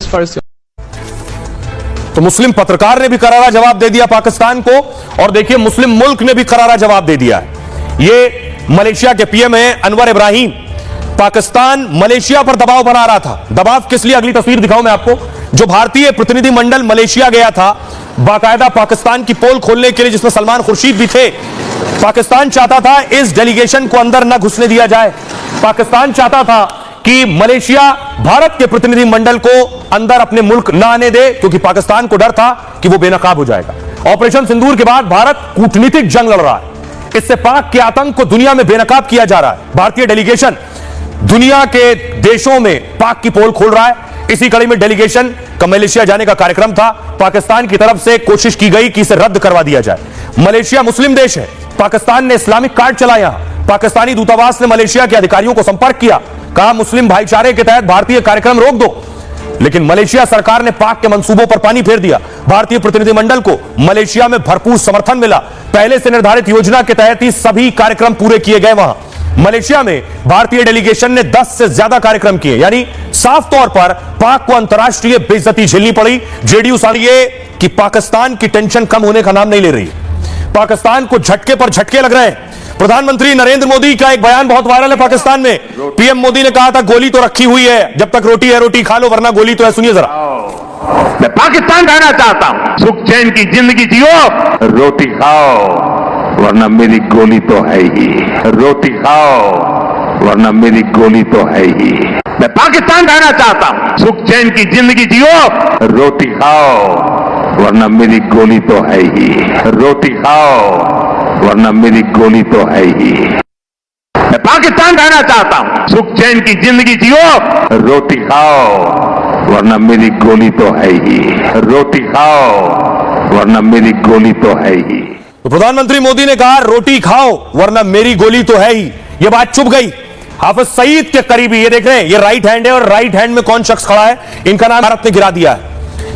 far as तो मुस्लिम पत्रकार ने भी करारा जवाब दे दिया पाकिस्तान को, और देखिए मुस्लिम मुल्क ने भी करारा जवाब दे दिया है। ये मलेशिया के पीएम हैं अनवर इब्राहिम। पाकिस्तान मलेशिया पर दबाव बना रहा था। दबाव किस लिए, अगली तस्वीर दिखाऊं मैं आपको। जो भारतीय प्रतिनिधिमंडल मलेशिया गया था बाकायदा पाकिस्तान की पोल खोलने के लिए, जिसमें सलमान खुर्शीद भी थे, पाकिस्तान चाहता था इस डेलीगेशन को अंदर न घुसने दिया जाए। पाकिस्तान चाहता था कि मलेशिया भारत के प्रतिनिधिमंडल को अंदर अपने मुल्क न आने दे, क्योंकि पाकिस्तान को डर था कि वो बेनकाब हो जाएगा। ऑपरेशन सिंदूर के बाद भारत कूटनीतिक जंग लड़ रहा है। इससे पाक के आतंक को दुनिया में बेनकाब किया जा रहा है। भारतीय डेलीगेशन दुनिया के देशों में पाक की पोल खोल रहा है। इसी कड़ी में डेलीगेशन का मलेशिया जाने का कार्यक्रम था। पाकिस्तान की तरफ से कोशिश की गई कि इसे रद्द करवा दिया जाए। मलेशिया मुस्लिम देश है। पाकिस्तान ने इस्लामिक कार्ड चलाया। पाकिस्तानी दूतावास ने मलेशिया के अधिकारियों को संपर्क किया, कहा मुस्लिम भाईचारे के तहत भारतीय कार्यक्रम रोक दो, लेकिन मलेशिया सरकार ने पाक के मंसूबों पर पानी फेर दिया। भारतीय प्रतिनिधिमंडल को मलेशिया में भरपूर समर्थन मिला। पहले से निर्धारित योजना के तहत ही सभी कार्यक्रम पूरे किए गए। वहां मलेशिया में भारतीय डेलीगेशन ने 10 से ज्यादा कार्यक्रम किए, यानी साफ तौर पर पाक को अंतर्राष्ट्रीय बेइज्जती झेलनी पड़ी। जेडीयू सारी ये कि पाकिस्तान की टेंशन कम होने का नाम नहीं ले रही। पाकिस्तान को झटके पर झटके लग रहे हैं। प्रधानमंत्री नरेंद्र मोदी का एक बयान बहुत वायरल है पाकिस्तान में। पीएम मोदी ने कहा था गोली तो रखी हुई है, जब तक रोटी है रोटी खा लो वरना गोली तो है। सुनिए जरा। मैं पाकिस्तान कहना चाहता हूं, सुख चैन की जिंदगी जियो, रोटी खाओ वरना मेरी गोली तो है ही। रोटी खाओ वरना मेरी गोली तो है ही। मैं पाकिस्तान कहना चाहता हूं, सुख चैन की जिंदगी जियो, रोटी खाओ वरना मेरी गोली तो है ही। रोटी खाओ वरना मेरी गोली तो है ही। मैं पाकिस्तान कहना चाहता हूं, सुख चैन की जिंदगी जियो, रोटी खाओ वरना मेरी गोली तो है ही। रोटी खाओ वरना मेरी गोली तो है ही। तो प्रधानमंत्री मोदी ने कहा रोटी खाओ वरना मेरी गोली तो है ही। यह बात चुप गई। हाफिज सईद के करीबी, ये देख रहे हैं, ये राइट हैंड है, और राइट हैंड में कौन शख्स खड़ा है, इनका नाम भारत ने गिरा दिया है।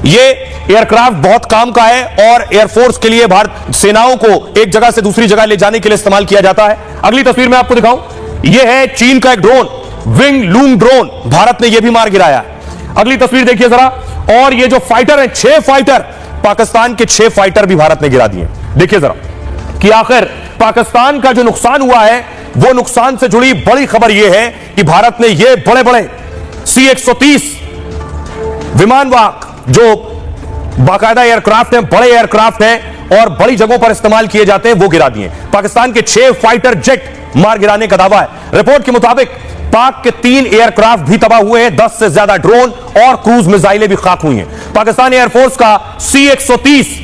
ये एयरक्राफ्ट बहुत काम का है और एयरफोर्स के लिए भारत सेनाओं को एक जगह से दूसरी जगह ले जाने के लिए इस्तेमाल किया जाता है। अगली तस्वीर में आपको दिखाऊं, यह है चीन का एक drone, wing Loong drone. Bharat ने यह भी मार गिराया है। अगली तस्वीर देखिए जरा। और ये जो फाइटर है, 6 फाइटर, पाकिस्तान के 6 फाइटर भी भारत ने गिरा दिए। देखिए जरा कि आखिर पाकिस्तान का जो नुकसान हुआ है, वो नुकसान से जुड़ी बड़ी खबर यह है कि भारत ने ये बड़े बड़े C-130 विमानवाहक जो बाकायदा एयरक्राफ्ट हैं, बड़े एयरक्राफ्ट हैं और बड़ी जगहों पर इस्तेमाल किए जाते हैं, वो गिरा दिए। पाकिस्तान के 6 फाइटर जेट मार गिराने का दावा है। रिपोर्ट के मुताबिक पाक के 3 एयरक्राफ्ट भी तबाह हुए हैं। 10 से ज्यादा ड्रोन और क्रूज मिसाइलें भी खाक हुई हैं। पाकिस्तान एयरफोर्स का C-130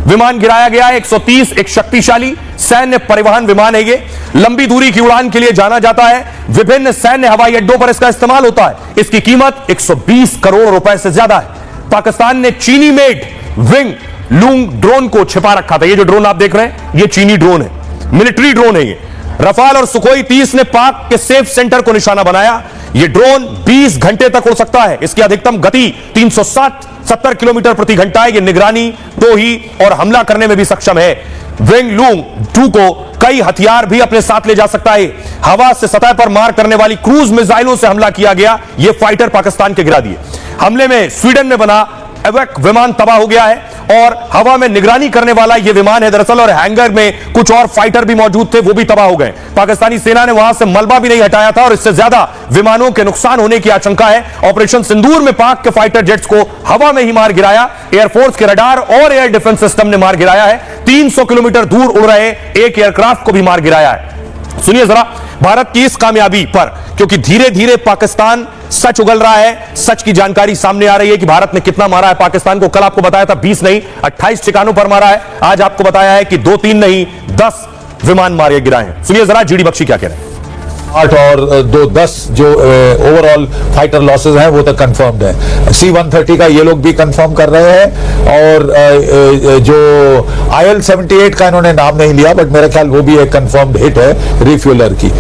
विमान गिराया गया है। 130 एक शक्तिशाली सैन्य परिवहन विमान है। ये लंबी दूरी की उड़ान के लिए जाना जाता है। विभिन्न सैन्य हवाई अड्डों पर इसका इस्तेमाल होता है। इसकी कीमत 120 करोड़ रुपए से ज्यादा है। पाकिस्तान ने चीनी मेड विंग लूंग ड्रोन को छिपा रखा था। ये जो ड्रोन आप देख रहे हैं, ये चीनी ड्रोन है, मिलिट्री ड्रोन है। ये रफाल और सुखोई 30 ने पाक के सेफ सेंटर को निशाना बनाया। यह ड्रोन 20 घंटे तक उड़ सकता है। इसकी अधिकतम गति 370 किलोमीटर प्रति घंटा है। यह निगरानी, टोही और हमला करने में भी सक्षम है। विंग लूंग 2 को कई हथियार भी अपने साथ ले जा सकता है। हवा से सतह पर मार करने वाली क्रूज मिसाइलों से हमला किया गया। यह फाइटर पाकिस्तान के गिरा दिए। हमले में स्वीडन में बना एवैक विमान तबाह हो गया है और हवा में निगरानी करने वाला यह विमान है दरअसल, और हैंगर में कुछ और फाइटर भी मौजूद थे, वो भी तबाह हो गए। पाकिस्तानी सेना ने वहां से मलबा भी नहीं हटाया था और इससे ज्यादा विमानों के नुकसान होने की आशंका है। ऑपरेशन सिंदूर में पाक के फाइटर जेट्स को हवा में ही मार गिराया। एयरफोर्स के रडार और एयर डिफेंस सिस्टम ने मार गिराया है। 300 किलोमीटर दूर उड़ रहे एक एयरक्राफ्ट को भी मार गिराया है। सुनिए जरा भारत की इस कामयाबी पर, क्योंकि धीरे धीरे पाकिस्तान सच उगल रहा है। सच की जानकारी सामने आ रही है कि भारत ने कितना मारा है पाकिस्तान को। कल आपको बताया था 20 नहीं 28 ठिकानों पर मारा है। आज आपको बताया है कि 2-3 नहीं 10 विमान मारे गिराए हैं। सुनिए जरा जीडी बख्शी क्या कह रहे हैं। 8 और 2-10 जो ओवरऑल फाइटर लॉसेज हैं वो तो कंफर्म्ड है। C-130 का ये लोग भी कंफर्म कर रहे हैं और जो IL-78 का इन्होंने नाम नहीं लिया, बट मेरा ख्याल वो भी एक कंफर्म्ड हिट है रिफ्यूलर की।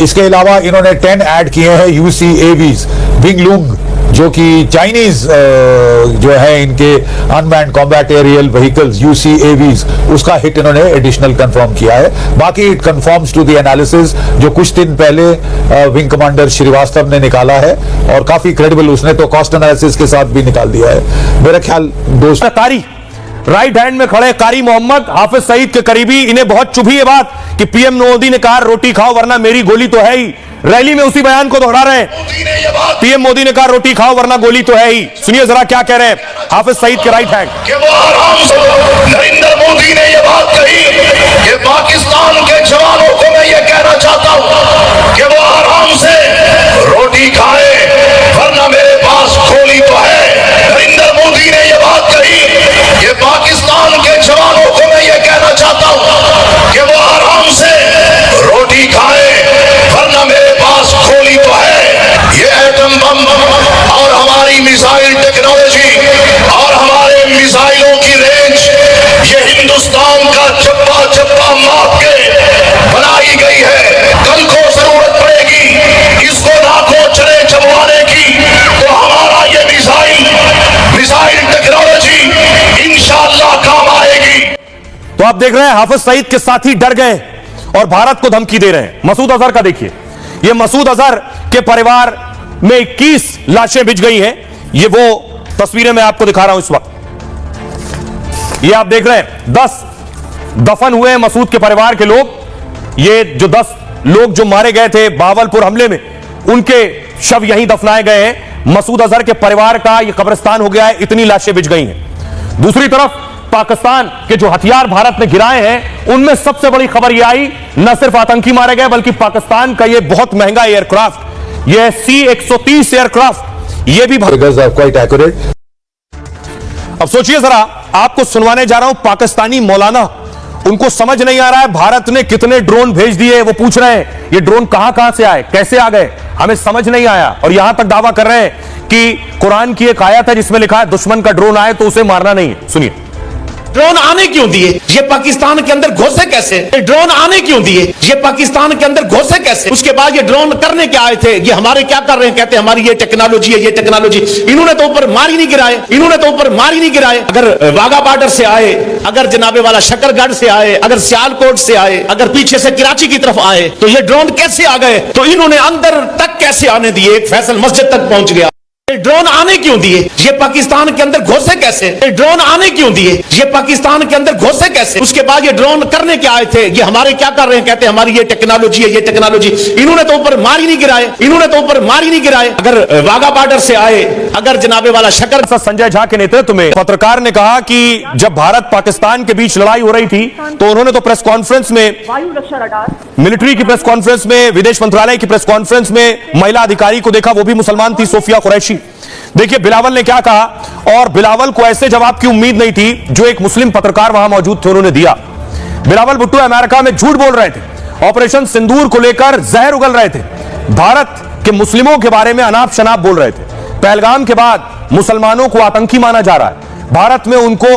इसके अलावा इन्होंने 10 ऐड किए हैं UCAVs विंग लूंग जो कि चाइनीज जो है इनके unmanned combat aerial vehicles UCAVs, उसका हिट इन्होंने एडिशनल कंफर्म किया है। बाकी it confirms to the analysis जो कुछ दिन पहले विंग कमांडर श्रीवास्तव ने निकाला है, और काफी क्रेडिबल, उसने तो कॉस्ट एनालिसिस के साथ भी निकाल दिया है। मेरा ख्याल दोस्त कारी राइट हैंड में खड़े कारी मोहम्मद हाफिज सईद के करीबी, इन्हें बहुत चुभी है बात कि पीएम मोदी ने कहा रोटी खाओ वरना मेरी गोली तो है ही। रैली में उसी बयान को दोहरा रहे हैं। पीएम मोदी ने कहा रोटी खाओ वरना गोली तो है ही। सुनिए जरा क्या कह रहे हैं हाफिज सईद के राइट हैंड। नरेंद्र मोदी ने यह बात कही कि पाकिस्तान के जवानों को मैं ये कहना चाहता हूं कि वो आराम से रोटी खाए वरना मेरे पास गोली तो है। नरेंद्र मोदी ने यह बात कही कि पाकिस्तान के जवानों को मैं ये कहना चाहता हूं कि वो आराम से रोटी खाए वरना मेरे पास गोली तो है। ये एटम बम और हमारी मिसाइल टेक्नोलॉजी और हमारे मिसाइलों की रेंज ये हिंदुस्तान का चप्पा चप्पा माप के बनाई गई है। कल को जरूरत पड़ेगी इसको लाखों चले चबवाने की, तो हमारा ये मिसाइल टेक्नोलॉजी इंशाअल्लाह काम आएगी। तो आप देख रहे हैं हाफिज सईद के साथी डर गए और भारत को धमकी दे रहे हैं। मसूद अजहर का देखिए, ये मसूद अजहर के परिवार में 21 लाशें बिछ गई हैं। ये वो तस्वीरें मैं आपको दिखा रहा हूं इस वक्त। ये आप देख रहे हैं 10 दफन हुए हैं मसूद के परिवार के लोग। ये जो 10 लोग जो मारे गए थे बावलपुर हमले में, उनके शव यहीं दफनाए गए हैं। मसूद अजहर के परिवार का ये कब्रिस्तान हो गया है, इतनी लाशें बिछ गई हैं। दूसरी तरफ पाकिस्तान के जो हथियार भारत ने गिराए हैं, उनमें सबसे बड़ी खबर यह आई न सिर्फ आतंकी मारे गए बल्कि पाकिस्तान का यह बहुत महंगा एयरक्राफ्ट, यह C-130 एयरक्राफ्ट, यह भी क्वाइट एक्यूरेट। अब सोचिए जरा, आपको सुनवाने जा रहा हूं पाकिस्तानी मौलाना, उनको समझ नहीं आ रहा है भारत ने कितने ड्रोन भेज दिए। वो पूछ रहे हैं ये ड्रोन कहां से आए, कैसे आ गए, हमें समझ नहीं आया। और यहां तक दावा कर रहे हैं कि कुरान की एक आयत है जिसमें लिखा है दुश्मन का ड्रोन आए तो उसे मारना नहीं है। सुनिए, ड्रोन आने क्यों दिए, ये पाकिस्तान के अंदर घुसे कैसे, ड्रोन आने क्यों दिए, ये पाकिस्तान के अंदर घुसे कैसे, उसके बाद ये ड्रोन करने क्या आए थे, ये हमारे क्या कर रहे हैं, कहते हैं हमारी ये टेक्नोलॉजी है, ये टेक्नोलॉजी। इन्होंने तो ऊपर मार ही नहीं गिराए, इन्होंने तो ऊपर मार ही नहीं गिराए। अगर वाघा बॉर्डर से आए, अगर जनाबे वाला शकरगढ़ से आए, अगर सियालकोट से आए, अगर पीछे से कराची की तरफ आए, तो ये ड्रोन कैसे आ गए, तो इन्होंने अंदर तक कैसे आने दिए, फैसल मस्जिद तक पहुंच गया। ड्रोन आने क्यों दिए, ये पाकिस्तान के अंदर घुसे कैसे, ड्रोन आने क्यों दिए, ये पाकिस्तान के अंदर घुसे कैसे, उसके बाद ये ड्रोन करने क्या आए थे, ये हमारे क्या कर रहे हैं, कहते हैं हमारी ये टेक्नोलॉजी है, ये टेक्नोलॉजी। इन्होंने तो ऊपर मार ही नहीं गिराए, इन्होंने तो ऊपर मार ही नहीं गिराए। अगर वाघा बॉर्डर से आए, अगर जनाबे वाला शकर। संजय झा के नेतृत्व में पत्रकार ने कहा कि जब भारत पाकिस्तान के बीच लड़ाई हो रही थी तो उन्होंने तो प्रेस कॉन्फ्रेंस में, वायु रक्षा रडार, मिलिट्री की प्रेस कॉन्फ्रेंस में, विदेश मंत्रालय की प्रेस कॉन्फ्रेंस में महिला अधिकारी को देखा, वो भी मुसलमान थी, सोफिया कुरैशी। देखिए बिलावल ने क्या कहा, और बिलावल को ऐसे जवाब की उम्मीद नहीं थी जो एक मुस्लिम पत्रकार वहां मौजूद थे उन्होंने दिया। बिलावल भुट्टो अमेरिका में झूठ बोल रहे थे, ऑपरेशन सिंदूर को लेकर जहर उगल रहे थे, भारत के मुस्लिमों के बारे में अनाप शनाप बोल रहे थे। पहलगाम के बाद मुसलमानों को आतंकी माना जा रहा है, भारत में उनको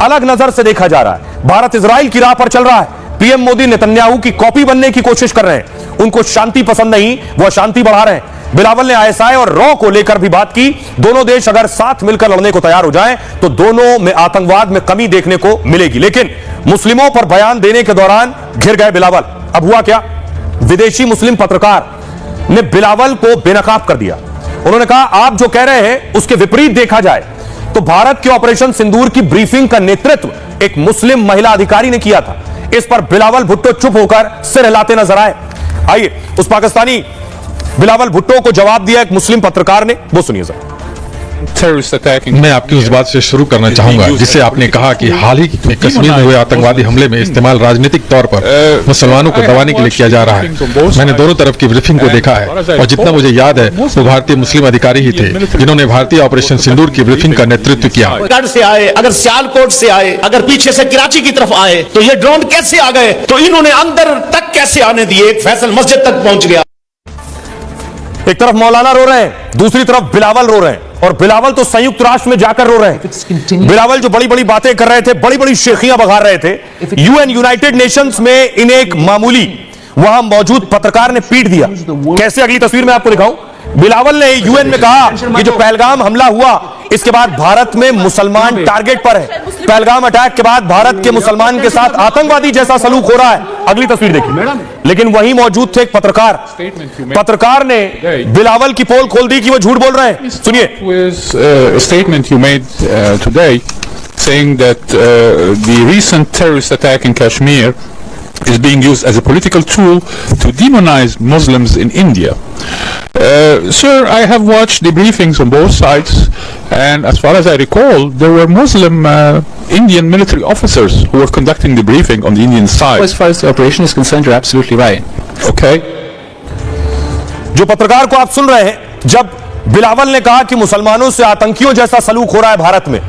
अलग नजर से देखा जा रहा है, भारत इजराइल की राह पर चल रहा है, पीएम मोदी नेतन्याहू की कॉपी बनने की कोशिश कर रहे हैं, उनको शांति पसंद नहीं, वो अशांति बढ़ा रहे हैं। बिलावल ने ISI और रॉ को लेकर भी बात की, दोनों देश अगर साथ मिलकर लड़ने को तैयार हो जाएं तो दोनों में आतंकवाद में कमी देखने को मिलेगी। लेकिन मुस्लिमों पर बयान देने के दौरान घिर गए बिलावल। अब हुआ क्या, विदेशी मुस्लिम पत्रकार ने बिलावल को बेनकाब कर दिया। उन्होंने कहा आप जो कह रहे हैं उसके विपरीत देखा जाए तो भारत के ऑपरेशन सिंदूर की ब्रीफिंग का नेतृत्व एक मुस्लिम महिला अधिकारी ने किया था। इस पर बिलावल भुट्टो चुप होकर सिर हिलाते नजर आए। आइए उस पाकिस्तानी बिलावल भुट्टो को जवाब दिया एक मुस्लिम पत्रकार ने, वो सुनिए सर। मैं आपकी उस बात से शुरू करना चाहूंगा जिसे आपने कहा कि हाल ही में कश्मीर में हुए आतंकवादी हमले में इस्तेमाल राजनीतिक तौर पर मुसलमानों को दबाने के लिए किया जा रहा है। मैंने दोनों तरफ की ब्रीफिंग को देखा है और जितना मुझे याद है वो भारतीय मुस्लिम अधिकारी ही थे जिन्होंने भारतीय ऑपरेशन सिंदूर की ब्रीफिंग का नेतृत्व किया। गढ़ से आए, अगर सियालकोट से आए, अगर पीछे से कराची की तरफ आए, तो ये ड्रोन कैसे आ गए, तो इन्होंने अंदर तक कैसे आने दिए, फैसल मस्जिद तक पहुंच गया। एक तरफ मौलाना रो रहे हैं, दूसरी तरफ बिलावल रो रहे हैं, और बिलावल तो संयुक्त राष्ट्र में जाकर रो रहे हैं। बिलावल जो बड़ी बड़ी बातें कर रहे थे, बड़ी बड़ी शेखियां बघार रहे थे, UN यूनाइटेड नेशंस में इन्हें एक मामूली वहां मौजूद पत्रकार ने पीट दिया। कैसे, अगली तस्वीर में आपको दिखाऊं, बिलावल ने यूएन में कहा कि जो पहलगाम हमला हुआ इसके बाद भारत में मुसलमान टारगेट पर है। पहलगाम अटैक के बाद भारत के मुसलमान के साथ आतंकवादी जैसा सलूक हो रहा है। अगली तस्वीर देखिए। लेकिन वहीं मौजूद थे एक पत्रकार ने बिलावल की पोल खोल दी कि वो झूठ बोल रहे हैं। सुनिए। Statement you made today saying that the recent terrorist attack in Kashmir is being used as a political tool to demonize Muslims in India. Sir, I have watched the briefings on both sides, and as far as I recall, there were Muslim Indian military officers who were conducting the briefing on the Indian side. As far as the operation is concerned, you're absolutely right. Okay. जो पत्रकार को आप सुन रहे हैं, जब बिलावल ने कहा कि मुसलमानों से आतंकियों जैसा सलूक हो रहा है भारत में,